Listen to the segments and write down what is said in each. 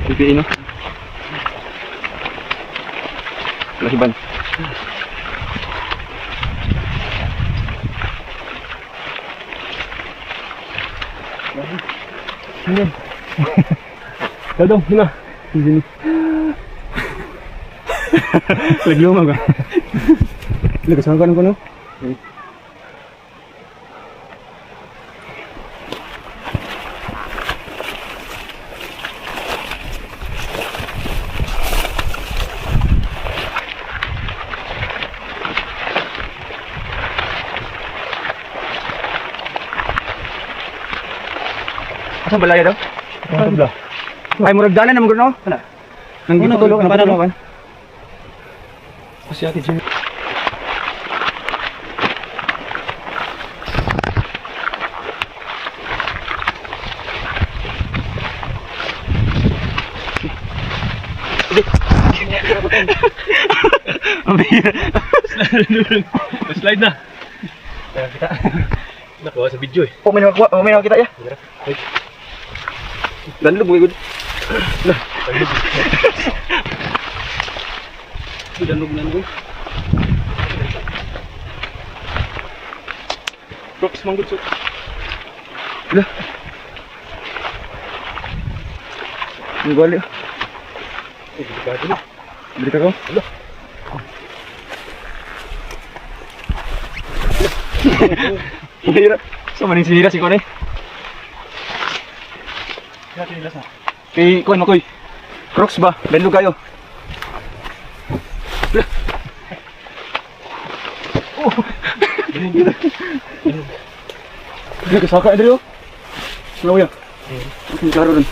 Pipiin no? Lahiban. Ano? Dadong, hina. Sini. Lagi umang ka. Lagi kasama ka ng kuno. Asa balaya daw? Ano? Ay murag dalan na mo gano? Ana. Nang gitulog na para naman. Kasi ati Jimmy. Slide na. Kita. Nakuha sa video eh. Puminaw kita ya. Danlog mo gud. Nah. Danlog na no. Crocs manggod so. Lah. Ni balik. Beri ka ko. Lah. Hira. So maning sinira si Kone. Kay kuan mo koy. Crocs ba? Benlo kayo. Oh. Ini kesaka Adrio. Slow ya. Oke, klaro rin.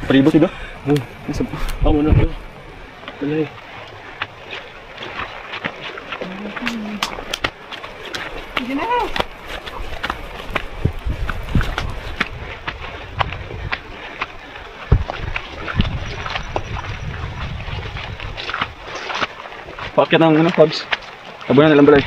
Peribos itu? Kamu na bro. Balay. Paket ng ano, Hobbs. Tabunan na lang balay.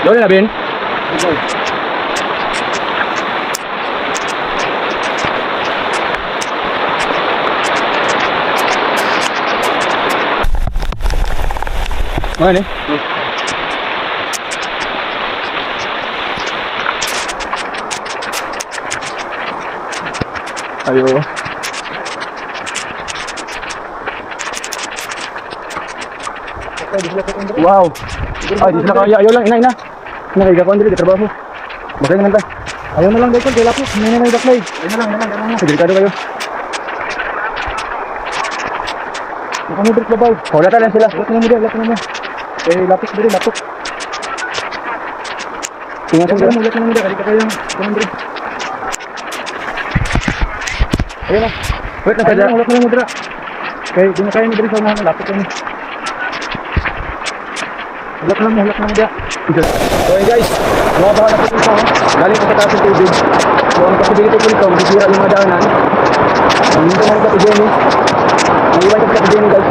Boleh na, Ben? Mana ni? Ayo. Wow. Ay, di sila kaya. Ayaw lang, ina. Nakaiga ko ang dili, trabaho. Bakit naman ta? Ayaw na lang dahil kung lapos. Hindi na may baklay. Ayaw na lang. Delikado kayo. Nakamudrik babaw. Wala lang sila. Lak na mo. Eh, lapis dili, lapok. Tingnan sila. Lak na mo dili, kalika kayo. Kumudrik. Ayun na. Wait na sadya. Lak na mo dira. Kaya, di na kayo mo dili sa unahan. Lapok kayo. Lak na mo dira. Okay guys, mga baka na po ito, galing po sa taas ng tubig. So ang possibility po ito, masisira yung mga daanan. Ang hindi naman ito Jenny. Ang iwan ito sa Jenny guys.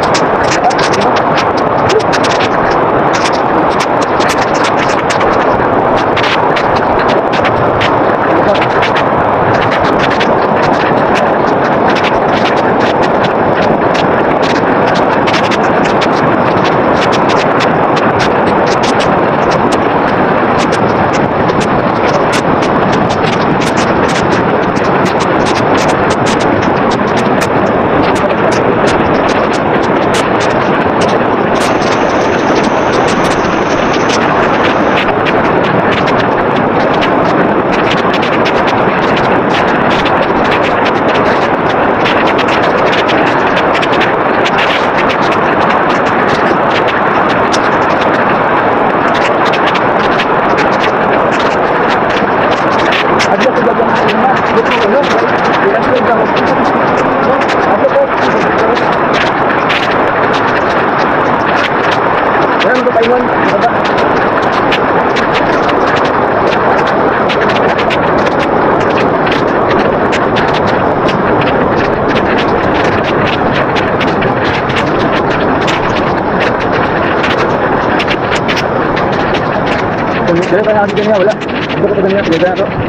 Buto ko lang. Bilang ko lang. Ano po? Yan ko Taiwan. Baba. Dala pa natin ganyan, wala. Dito ko pa ganyan, pilihan ako.